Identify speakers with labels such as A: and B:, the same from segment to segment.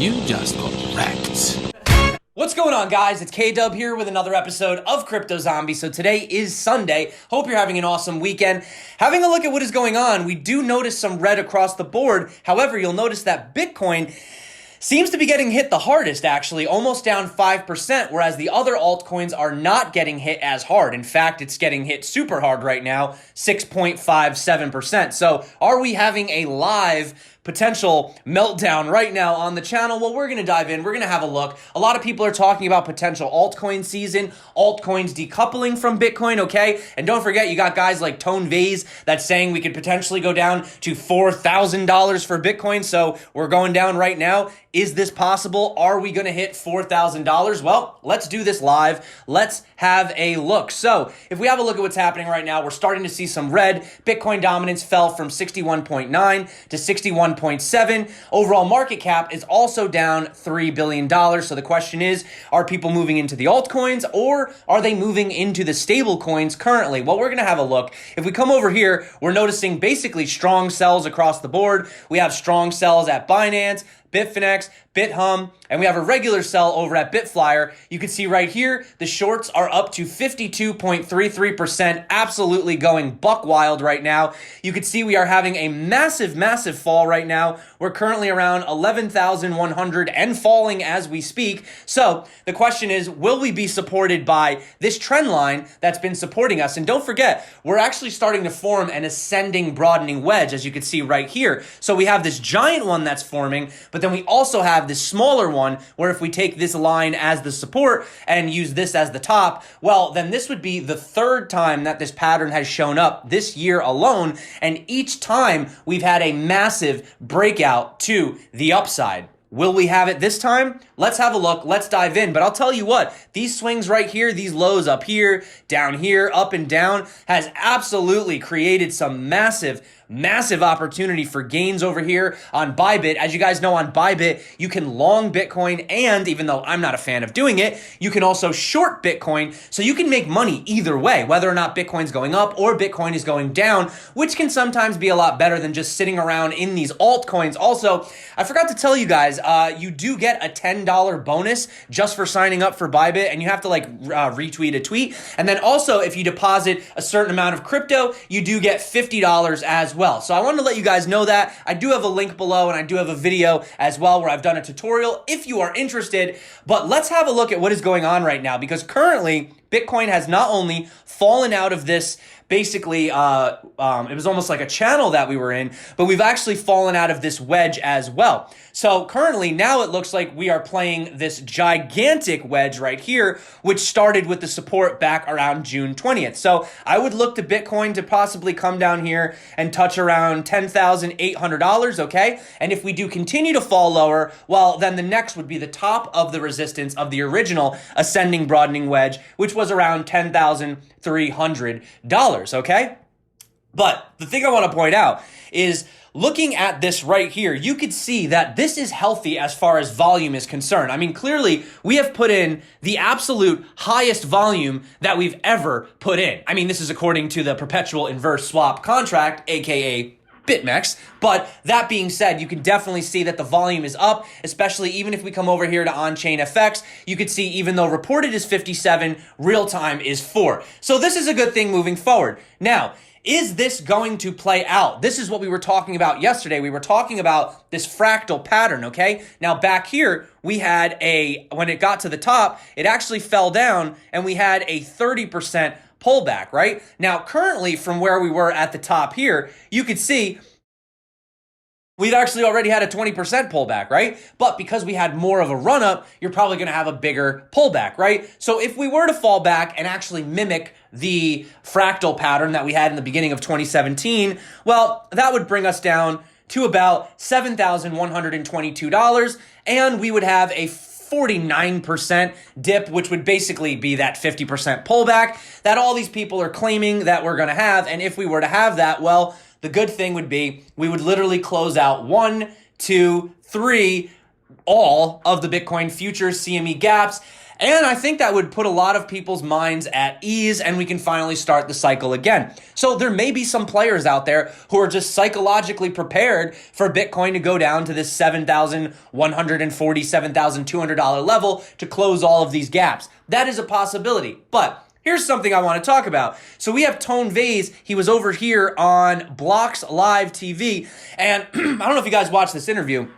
A: You just got wrecked.
B: What's going on, guys? It's K-Dub here with another episode of Crypto Zombie. So today is Sunday. Hope you're having an awesome weekend. Having a look at what is going on, we do notice some red across the board. However, you'll notice that Bitcoin seems to be getting hit the hardest, actually, almost down 5%, whereas the other altcoins are not getting hit as hard. In fact, it's getting hit super hard right now, 6.57%. So are we having a live potential meltdown right now on the channel? Well, we're going to dive in. We're going to have a look. A lot of people are talking about potential altcoin season, altcoins decoupling from Bitcoin, okay? And don't forget, you got guys like Tone Vase that's saying we could potentially go down to $4,000 for Bitcoin. So we're going down right now. Is this possible? Are we going to hit $4,000? Well, let's do this live. Let's have a look. So if we have a look at what's happening right now, we're starting to see some red. Bitcoin dominance fell from 61.9 to 61.7. Overall market cap is also down $3 billion. So the question is, are people moving into the altcoins or are they moving into the stable coins currently? Well, we're going to have a look. If we come over here, we're noticing basically strong sells across the board. We have strong sells at Binance, Bitfinex, BitHum, and we have a regular sell over at Bitflyer. You can see right here, the shorts are up to 52.33%, absolutely going buck wild right now. You can see we are having a massive, massive fall right now. We're currently around 11,100 and falling as we speak. So the question is, will we be supported by this trend line that's been supporting us? And don't forget, we're actually starting to form an ascending, broadening wedge, as you can see right here. So we have this giant one that's forming, but then we also have this smaller one where if we take this line as the support and use this as the top, well, then this would be the third time that this pattern has shown up this year alone. And each time we've had a massive breakout to the upside. Will we have it this time? Let's have a look. Let's dive in. But I'll tell you what, these swings right here, these lows up here, down here, up and down, has absolutely created some massive opportunity for gains over here on Bybit. As you guys know, on Bybit, you can long Bitcoin, and even though I'm not a fan of doing it, you can also short Bitcoin, so you can make money either way, whether or not Bitcoin's going up or Bitcoin is going down, which can sometimes be a lot better than just sitting around in these altcoins. Also, I forgot to tell you guys, you do get a $10 bonus just for signing up for Bybit, and you have to retweet a tweet. And then also, if you deposit a certain amount of crypto, you do get $50 as well. So I wanted to let you guys know that. I do have a link below, and I do have a video as well where I've done a tutorial if you are interested. But let's have a look at what is going on right now, because currently Bitcoin has not only fallen out of this basically, it was almost like a channel that we were in, but we've actually fallen out of this wedge as well. So currently now it looks like we are playing this gigantic wedge right here, which started with the support back around June 20th. So I would look to Bitcoin to possibly come down here and touch around $10,800, okay? And if we do continue to fall lower, well, then the next would be the top of the resistance of the original ascending broadening wedge, which was around $10,300, okay? But the thing I want to point out is, looking at this right here, you could see that this is healthy as far as volume is concerned. I mean, clearly, we have put in the absolute highest volume that we've ever put in. I mean, this is according to the perpetual inverse swap contract, aka BitMEX. But that being said, you can definitely see that the volume is up, especially even if we come over here to on-chain FX, you could see even though reported is 57, real time is 4. So this is a good thing moving forward. Now, is this going to play out? This is what we were talking about yesterday. We were talking about this fractal pattern, okay? Now back here, we had when it got to the top, it actually fell down and we had a 30% pullback, right? Now currently from where we were at the top here, you could see we've actually already had a 20% pullback, right? But because we had more of a run up, you're probably going to have a bigger pullback, right? So if we were to fall back and actually mimic the fractal pattern that we had in the beginning of 2017, well, that would bring us down to about $7,122, and we would have a 49% dip, which would basically be that 50% pullback that all these people are claiming that we're going to have. And if we were to have that, well, the good thing would be we would literally close out 1, 2, 3, all of the Bitcoin futures CME gaps And I think that would put a lot of people's minds at ease, and we can finally start the cycle again. So there may be some players out there who are just psychologically prepared for Bitcoin to go down to this $7,140, $7,200 level to close all of these gaps. That is a possibility. But here's something I want to talk about. So we have Tone Vays. He was over here on Blocks Live TV. And I don't know if you guys watched this interview,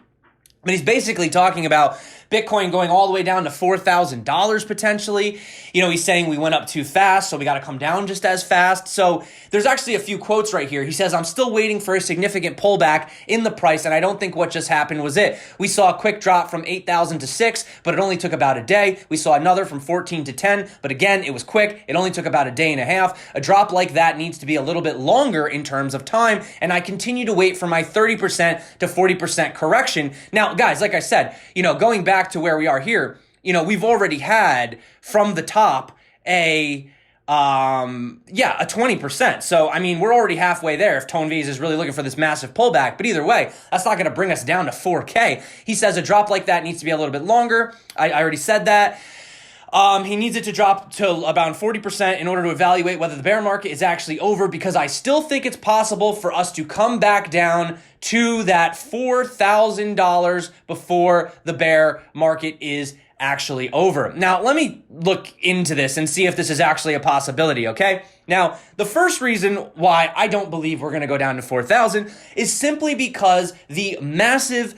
B: but he's basically talking about Bitcoin going all the way down to $4,000 potentially. You know, he's saying we went up too fast, so we got to come down just as fast. So there's actually a few quotes right here. He says, I'm still waiting for a significant pullback in the price, and I don't think what just happened was it. We saw a quick drop from 8,000 to 6, but it only took about a day. We saw another from 14 to 10, but again, it was quick. It only took about a day and a half. A drop like that needs to be a little bit longer in terms of time, and I continue to wait for my 30% to 40% correction. Now, guys, like I said, you know, going back to where we are here, you know, we've already had from the top a 20%. So, I mean, we're already halfway there if Tone Vays is really looking for this massive pullback. But either way, that's not going to bring us down to 4K. He says a drop like that needs to be a little bit longer. I already said that. He needs it to drop to about 40% in order to evaluate whether the bear market is actually over, because I still think it's possible for us to come back down to that $4,000 before the bear market is actually over. Now, let me look into this and see if this is actually a possibility, okay? Now, the first reason why I don't believe we're going to go down to 4,000 is simply because the massive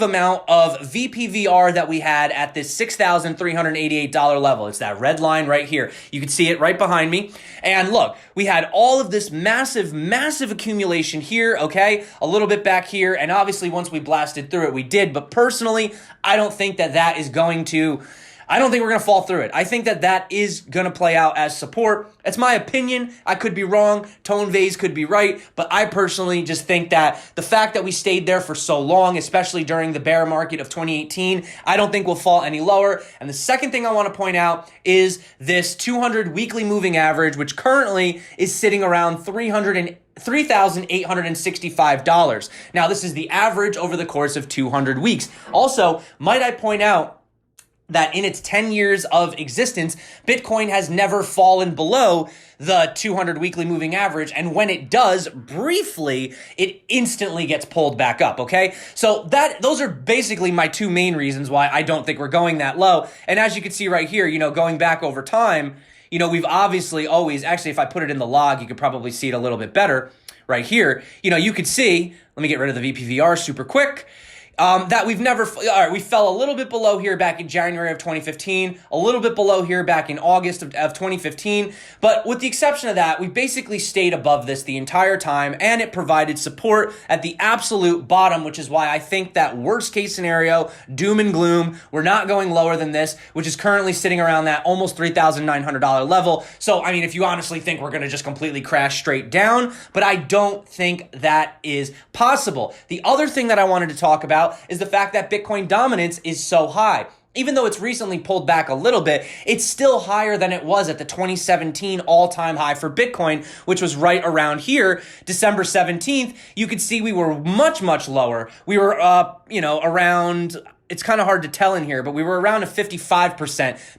B: amount of VPVR that we had at this $6,388 level. It's that red line right here. You can see it right behind me. And look, we had all of this massive accumulation here, okay? A little bit back here, and obviously once we blasted through it, we did. But personally, I don't think that is going to... I don't think we're going to fall through it. I think that is going to play out as support. It's my opinion. I could be wrong. Tone Vays could be right. But I personally just think that the fact that we stayed there for so long, especially during the bear market of 2018, I don't think we'll fall any lower. And the second thing I want to point out is this 200 weekly moving average, which currently is sitting around $3,865. Now, this is the average over the course of 200 weeks. Also, might I point out that in its 10 years of existence, Bitcoin has never fallen below the 200 weekly moving average. And when it does, briefly, it instantly gets pulled back up, okay? So those are basically my two main reasons why I don't think we're going that low. And as you can see right here, you know, going back over time, you know, we've obviously always, actually, if I put it in the log, you could probably see it a little bit better right here. You know, you could see, let me get rid of the VPVR super quick. That we've never, all right, we fell a little bit below here back in January of 2015, a little bit below here back in August of 2015, but with the exception of that, we basically stayed above this the entire time, and it provided support at the absolute bottom, which is why I think that worst case scenario, doom and gloom, we're not going lower than this, which is currently sitting around that almost $3,900 level. So, I mean, if you honestly think we're going to just completely crash straight down, but I don't think that is possible. The other thing that I wanted to talk about is the fact that Bitcoin dominance is so high. Even though it's recently pulled back a little bit, it's still higher than it was at the 2017 all-time high for Bitcoin, which was right around here, December 17th. You could see we were much lower. We were, around... It's kind of hard to tell in here, but we were around a 55%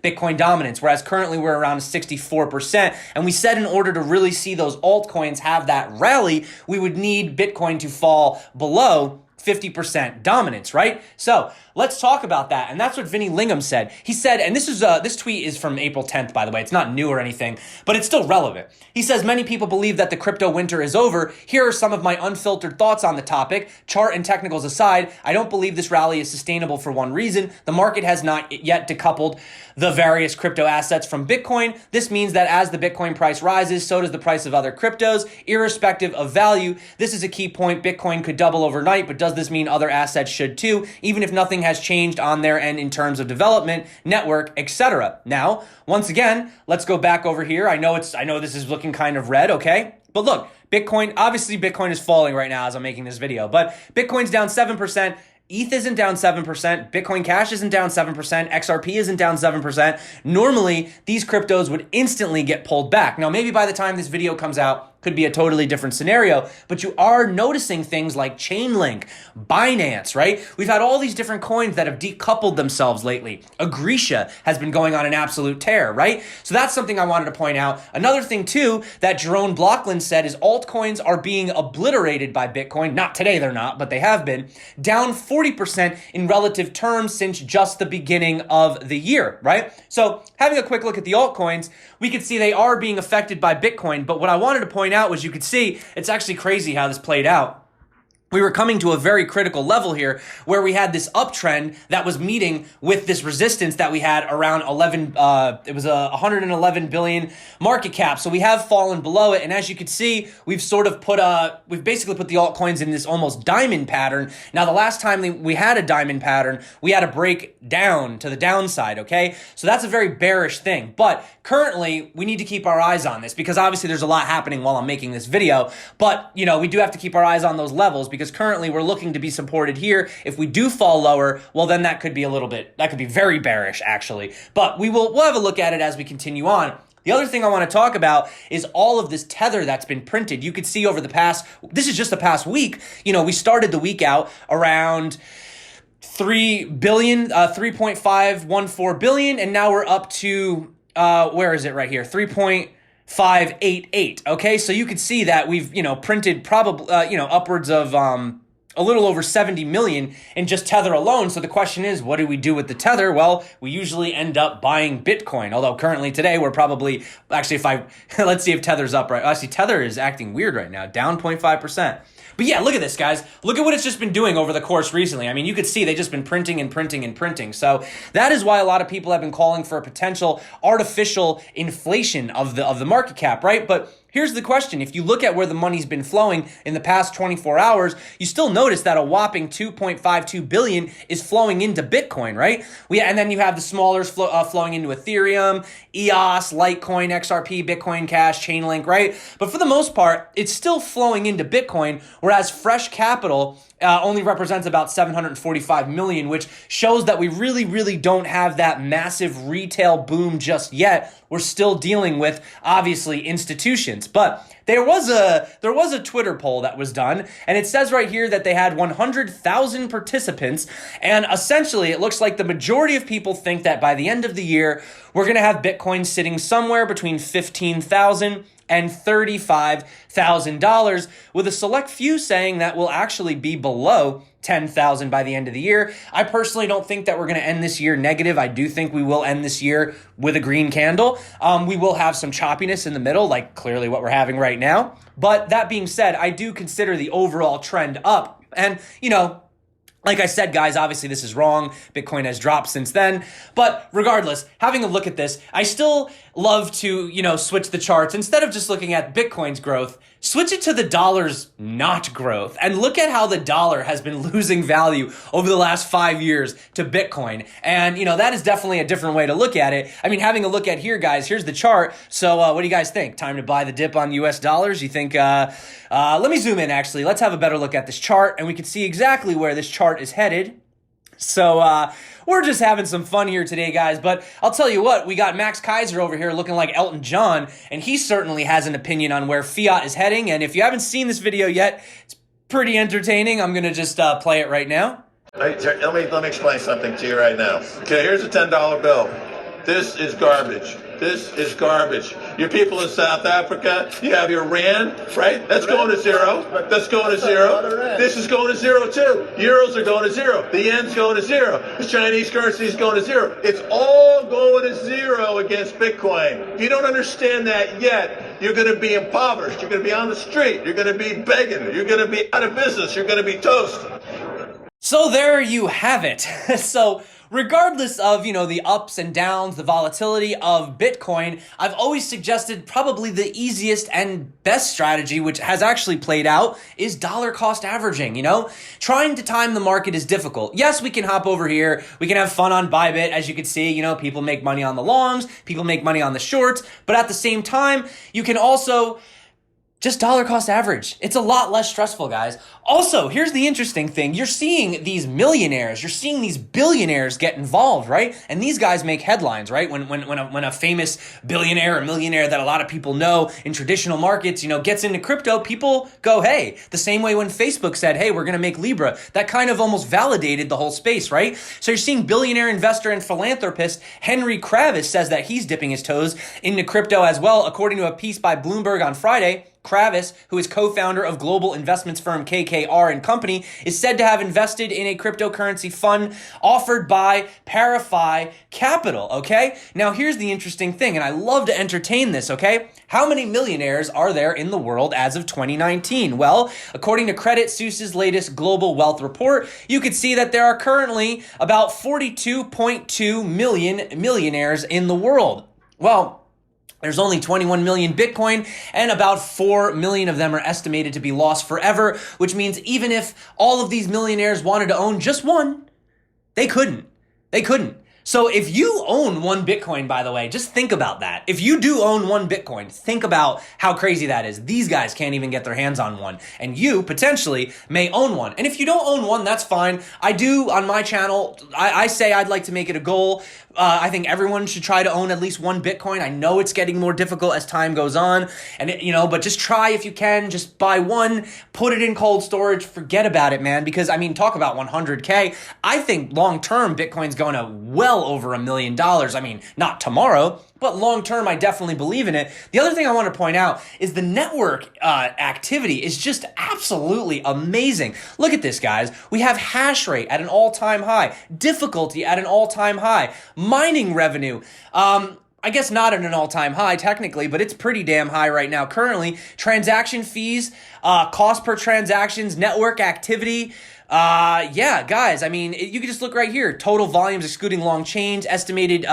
B: Bitcoin dominance, whereas currently we're around a 64%. And we said in order to really see those altcoins have that rally, we would need Bitcoin to fall below 50% dominance, right? So let's talk about that. And that's what Vinny Lingham said. He said, and this tweet is from April 10th, by the way. It's not new or anything, but it's still relevant. He says, many people believe that the crypto winter is over. Here are some of my unfiltered thoughts on the topic. Chart and technicals aside, I don't believe this rally is sustainable for one reason. The market has not yet decoupled the various crypto assets from Bitcoin. This means that as the Bitcoin price rises, so does the price of other cryptos, irrespective of value. This is a key point. Bitcoin could double overnight, but does this mean other assets should too, even if nothing has changed on their end in terms of development, network, etc. Now, once again, let's go back over here. I know this is looking kind of red, okay? But look, obviously Bitcoin is falling right now as I'm making this video, but Bitcoin's down 7%. ETH isn't down 7%, Bitcoin Cash isn't down 7%, XRP isn't down 7%. Normally, these cryptos would instantly get pulled back. Now, maybe by the time this video comes out, could be a totally different scenario, but you are noticing things like Chainlink, Binance, right? We've had all these different coins that have decoupled themselves lately. Agricia has been going on an absolute tear, right? So that's something I wanted to point out. Another thing too that Jerome Blockland said is altcoins are being obliterated by Bitcoin. Not today, they're not, but they have been. Down 40% in relative terms since just the beginning of the year, right? So having a quick look at the altcoins, we could see they are being affected by Bitcoin, but what I wanted to point out was you could see it's actually crazy how this played out. We were coming to a very critical level here where we had this uptrend that was meeting with this resistance that we had around 111 billion market cap. So we have fallen below it. And as you can see, we've sort of we've basically put the altcoins in this almost diamond pattern. Now, the last time we had a diamond pattern, we had a break down to the downside, okay? So that's a very bearish thing. But currently, we need to keep our eyes on this because obviously there's a lot happening while I'm making this video. But, you know, we do have to keep our eyes on those levels because currently we're looking to be supported here. If we do fall lower, well, then that could be very bearish actually. But we'll have a look at it as we continue on. The other thing I want to talk about is all of this tether that's been printed. You could see over this is just the past week, you know, we started the week out around 3.514 billion, and now we're up to, where is it right here? 3.588. Okay, so you could see that we've, you know, printed probably, upwards of a little over 70 million in just Tether alone. So the question is, what do we do with the Tether? Well, we usually end up buying Bitcoin. Although currently today we're probably, actually let's see if Tether's up right. Actually, Tether is acting weird right now, down 0.5%. But yeah, look at this, guys. Look at what it's just been doing over the course recently. I mean, you could see they've just been printing and printing and printing. So that is why a lot of people have been calling for a potential artificial inflation of the market cap, right? But here's the question. If you look at where the money's been flowing in the past 24 hours, you still notice that a whopping 2.52 billion is flowing into Bitcoin, right? And then you have the smallers flowing into Ethereum, EOS, Litecoin, XRP, Bitcoin Cash, Chainlink, right? But for the most part, it's still flowing into Bitcoin, whereas fresh capital only represents about 745 million, which shows that we really, really don't have that massive retail boom just yet. We're still dealing with, obviously, institutions. But there was a Twitter poll that was done, and it says right here that they had 100,000 participants, and essentially it looks like the majority of people think that by the end of the year, we're going to have Bitcoin sitting somewhere between 15,000 and $35,000, with a select few saying that will actually be below 10,000 by the end of the year. I personally don't think that we're going to end this year negative. I do think we will end this year with a green candle. We will have some choppiness in the middle, like clearly what we're having right now. But that being said, I do consider the overall trend up. And, you know, like I said, guys, obviously this is wrong. Bitcoin has dropped since then. But regardless, having a look at this, I still love to, you know, switch the charts. Instead of just looking at Bitcoin's growth, switch it to the dollar's not growth. And look at how the dollar has been losing value over the last 5 years to Bitcoin. And, you know, that is definitely a different way to look at it. I mean, having a look at here, guys, here's the chart. So what do you guys think? Time to buy the dip on US dollars? You think, let me zoom in, actually. Let's have a better look at this chart, and we can see exactly where this chart is headed. So we're just having some fun here today, guys. But I'll tell you what, we got Max Keiser over here looking like Elton John, and he certainly has an opinion on where fiat is heading. And if you haven't seen this video yet, it's pretty entertaining. I'm going to just play it right now.
C: Let me explain something to you right now. Okay, here's a $10 bill. This is garbage. This is garbage. Your people in South Africa, you have your rand, right? That's going to zero. That's going to zero. This is going to zero too. Euros are going to zero. The yen's going to zero. The Chinese currency is going to zero. It's all going to zero against Bitcoin. If you don't understand that yet, you're going to be impoverished. You're going to be on the street. You're going to be begging. You're going to be out of business. You're going to be toast.
B: So there you have it. So regardless of, you know, the ups and downs, the volatility of Bitcoin, I've always suggested probably the easiest and best strategy, which has actually played out, is dollar cost averaging, you know? Trying to time the market is difficult. Yes, we can hop over here. We can have fun on Bybit. As you can see, you know, people make money on the longs, people make money on the shorts, but at the same time, you can also Just dollar cost average. It's a lot less stressful, guys. Also, here's the interesting thing. You're seeing these millionaires, you're seeing these billionaires get involved, right? And these guys make headlines, right? When a famous billionaire or millionaire that a lot of people know in traditional markets, gets into crypto, people go, hey, the same way when Facebook said, hey, we're going to make Libra. That kind of almost validated the whole space, right? So you're seeing billionaire investor and philanthropist Henry Kravis says that he's dipping his toes into crypto as well, according to a piece by Bloomberg on Friday. Kravis, who is co-founder of global investments firm KKR and Company, is said to have invested in a cryptocurrency fund offered by Parify Capital, okay? Now, here's the interesting thing, and I love to entertain this, okay? How many millionaires are there in the world as of 2019? Well, according to Credit Suisse's latest global wealth report, you could see that there are currently about 42.2 million millionaires in the world. Well, there's only 21 million Bitcoin, and about 4 million of them are estimated to be lost forever, which means even if all of these millionaires wanted to own just one, they couldn't. They couldn't. So if you own one Bitcoin, by the way, just think about that. If you do own one Bitcoin, think about how crazy that is. These guys can't even get their hands on one, and you potentially may own one. And if you don't own one, that's fine. I do on my channel, I say I'd like to make it a goal. I think everyone should try to own at least one Bitcoin. I know it's getting more difficult as time goes on, and but just try if you can. Just buy one, put it in cold storage, forget about it, man. Because talk about 100K. I think long term Bitcoin's going to well over $1 million. I mean, not tomorrow, but long term, I definitely believe in it. The other thing I want to point out is the network activity is just absolutely amazing. Look at this, guys. We have hash rate at an all-time high, difficulty at an all-time high, mining revenue. I guess not at an all-time high technically, but it's pretty damn high right now. Currently, transaction fees, cost per transactions, network activity. Yeah, guys, you can just look right here. Total volumes excluding long chains, estimated,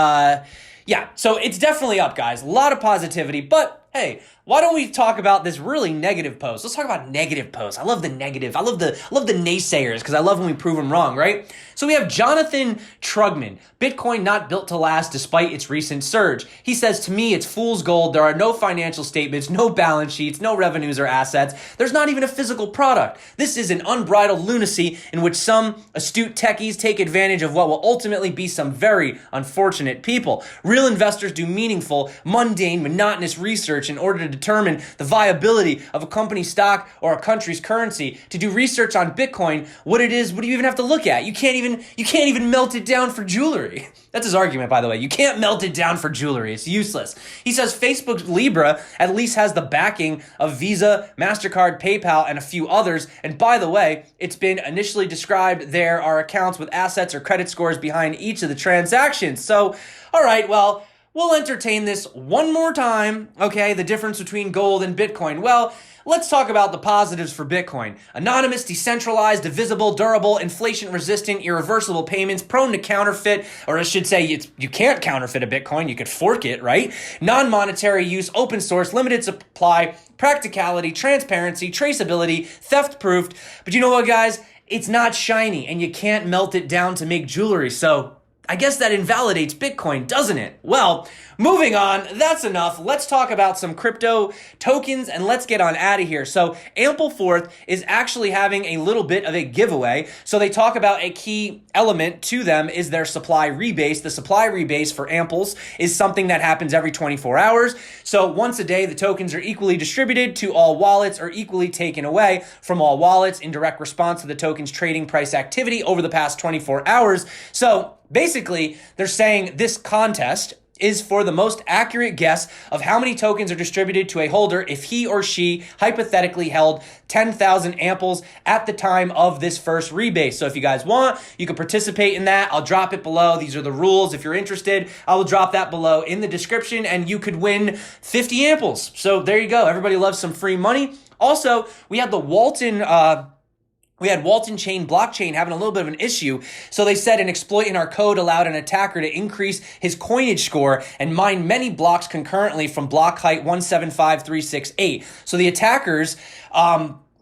B: yeah, so it's definitely up, guys. A lot of positivity, but hey, why don't we talk about this really negative post? Let's talk about negative posts. I love the negative. I love the naysayers because I love when we prove them wrong, right? So we have Jonathan Trugman, Bitcoin not built to last despite its recent surge. He says, to me, it's fool's gold. There are no financial statements, no balance sheets, no revenues or assets. There's not even a physical product. This is an unbridled lunacy in which some astute techies take advantage of what will ultimately be some very unfortunate people. Real investors do meaningful, mundane, monotonous research in order to determine the viability of a company's stock or a country's currency. To do research on Bitcoin, what it is, what do you even have to look at? You can't even melt it down for jewelry. That's his argument, by the way. You can't melt it down for jewelry. It's useless. He says Facebook Libra at least has the backing of Visa, MasterCard, PayPal, and a few others. And by the way, it's been initially described there are accounts with assets or credit scores behind each of the transactions. So, all right, well, we'll entertain this one more time, okay, the difference between gold and Bitcoin. Well, let's talk about the positives for Bitcoin. Anonymous, decentralized, divisible, durable, inflation-resistant, irreversible payments, prone to counterfeit, or I should say you can't counterfeit a Bitcoin, you could fork it, right? Non-monetary use, open source, limited supply, practicality, transparency, traceability, theft-proofed. But you know what, guys? It's not shiny, and you can't melt it down to make jewelry, so I guess that invalidates Bitcoin, doesn't it? Well, moving on, that's enough. Let's talk about some crypto tokens and let's get on out of here. So Ampleforth is actually having a little bit of a giveaway. So they talk about a key element to them is their supply rebase. The supply rebase for Amples is something that happens every 24 hours. So once a day, the tokens are equally distributed to all wallets or equally taken away from all wallets in direct response to the token's trading price activity over the past 24 hours. So basically, they're saying this contest is for the most accurate guess of how many tokens are distributed to a holder if he or she hypothetically held 10,000 amples at the time of this first rebase. So if you guys want, you can participate in that. I'll drop it below. These are the rules. If you're interested, I will drop that below in the description and you could win 50 amples. So there you go. Everybody loves some free money. Also, we had the Waltonchain blockchain having a little bit of an issue. So they said an exploit in our code allowed an attacker to increase his coinage score and mine many blocks concurrently from block height 175368. So the attackers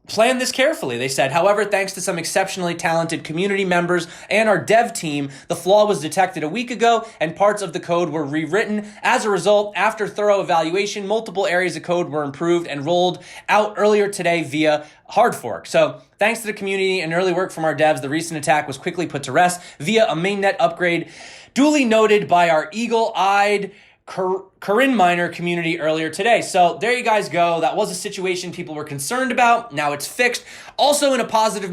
B: Plan this carefully, they said. However, thanks to some exceptionally talented community members and our dev team, the flaw was detected a week ago and parts of the code were rewritten. As a result, after thorough evaluation, multiple areas of code were improved and rolled out earlier today via hard fork. So thanks to the community and early work from our devs, the recent attack was quickly put to rest via a mainnet upgrade, duly noted by our eagle-eyed Corinne Miner community earlier today. So there you guys go. That was a situation people were concerned about. Now it's fixed. Also in a positive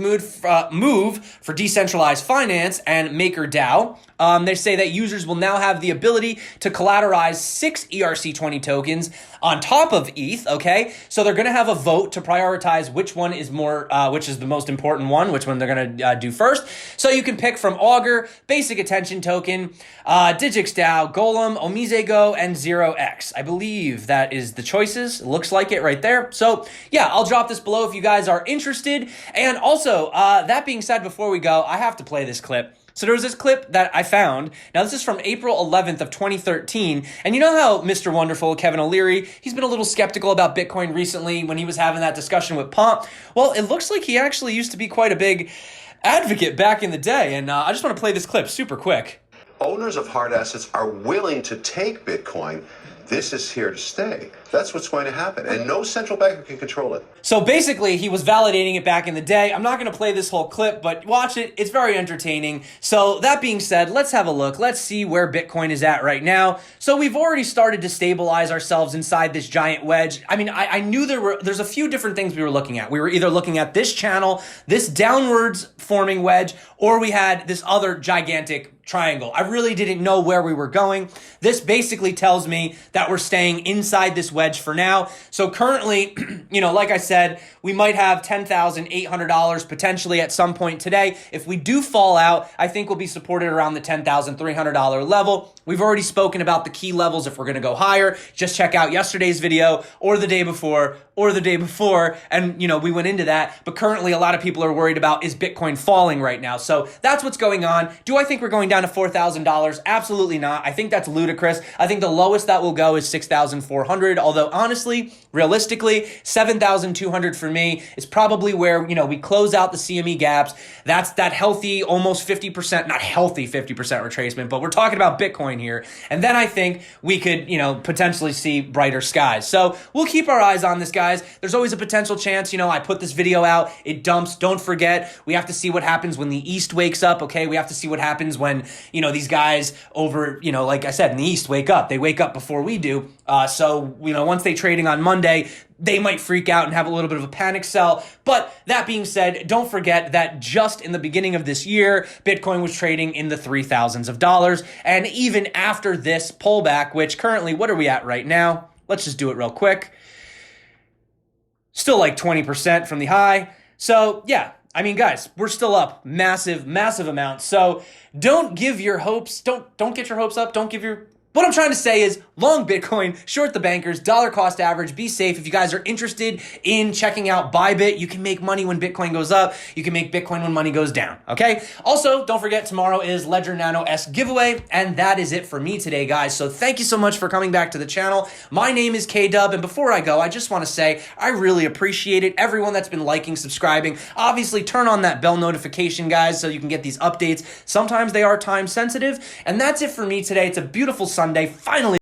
B: move for decentralized finance and MakerDAO. They say that users will now have the ability to collateralize 6 ERC20 tokens on top of ETH, okay? So they're going to have a vote to prioritize which one is which is the most important one, which one they're going to do first. So you can pick from Augur, Basic Attention Token, DigixDAO, Golem, Omizego, and 0x. I believe that is the choices. It looks like it right there. So yeah, I'll drop this below if you guys are interested. And also, that being said, before we go, I have to play this clip. So there was this clip that I found. Now, this is from April 11th of 2013. And you know how Mr. Wonderful, Kevin O'Leary, he's been a little skeptical about Bitcoin recently when he was having that discussion with Pomp. Well, it looks like he actually used to be quite a big advocate back in the day. And I just want to play this clip super quick.
D: Owners of hard assets are willing to take Bitcoin. This is here to stay. That's what's going to happen. And no central banker can control it.
B: So basically, he was validating it back in the day. I'm not going to play this whole clip, but watch it. It's very entertaining. So that being said, let's have a look. Let's see where Bitcoin is at right now. So we've already started to stabilize ourselves inside this giant wedge. I mean, I knew there's a few different things we were looking at. We were either looking at this channel, this downwards forming wedge, or we had this other gigantic triangle. I really didn't know where we were going. This basically tells me that we're staying inside this wedge for now. So currently, like I said, we might have $10,800 potentially at some point today. If we do fall out, I think we'll be supported around the $10,300 level. We've already spoken about the key levels if we're going to go higher. Just check out yesterday's video or the day before or the day before. And, we went into that. But currently, a lot of people are worried about, is Bitcoin falling right now? So that's what's going on. Do I think we're going down to $4,000? Absolutely not. I think that's ludicrous. I think the lowest that will go is $6,400. Although honestly, realistically, $7,200 for me is probably where, we close out the CME gaps. That's that healthy, almost 50%, not healthy 50% retracement, but we're talking about Bitcoin here. And then I think we could, potentially see brighter skies. So we'll keep our eyes on this, guys. There's always a potential chance, I put this video out, it dumps. Don't forget, we have to see what happens when the East wakes up, okay? We have to see what happens when, these guys over, like I said, in the East wake up. They wake up before we do. So, once they trading on Monday, they might freak out and have a little bit of a panic sell. But that being said, don't forget that just in the beginning of this year, Bitcoin was trading in the $3,000s of dollars. And even after this pullback, which currently, what are we at right now? Let's just do it real quick. Still like 20% from the high. So yeah, I mean, guys, we're still up massive amounts. So don't give your hopes, don't get your hopes up. What I'm trying to say is long Bitcoin, short the bankers, dollar cost average, be safe. If you guys are interested in checking out Bybit, you can make money when Bitcoin goes up. You can make Bitcoin when money goes down, okay? Also, don't forget tomorrow is Ledger Nano S giveaway, and that is it for me today, guys. So thank you so much for coming back to the channel. My name is K-Dub, and before I go, I just want to say I really appreciate it. Everyone that's been liking, subscribing, obviously turn on that bell notification, guys, so you can get these updates. Sometimes they are time sensitive, and that's it for me today. It's a beautiful Sunday. Finally,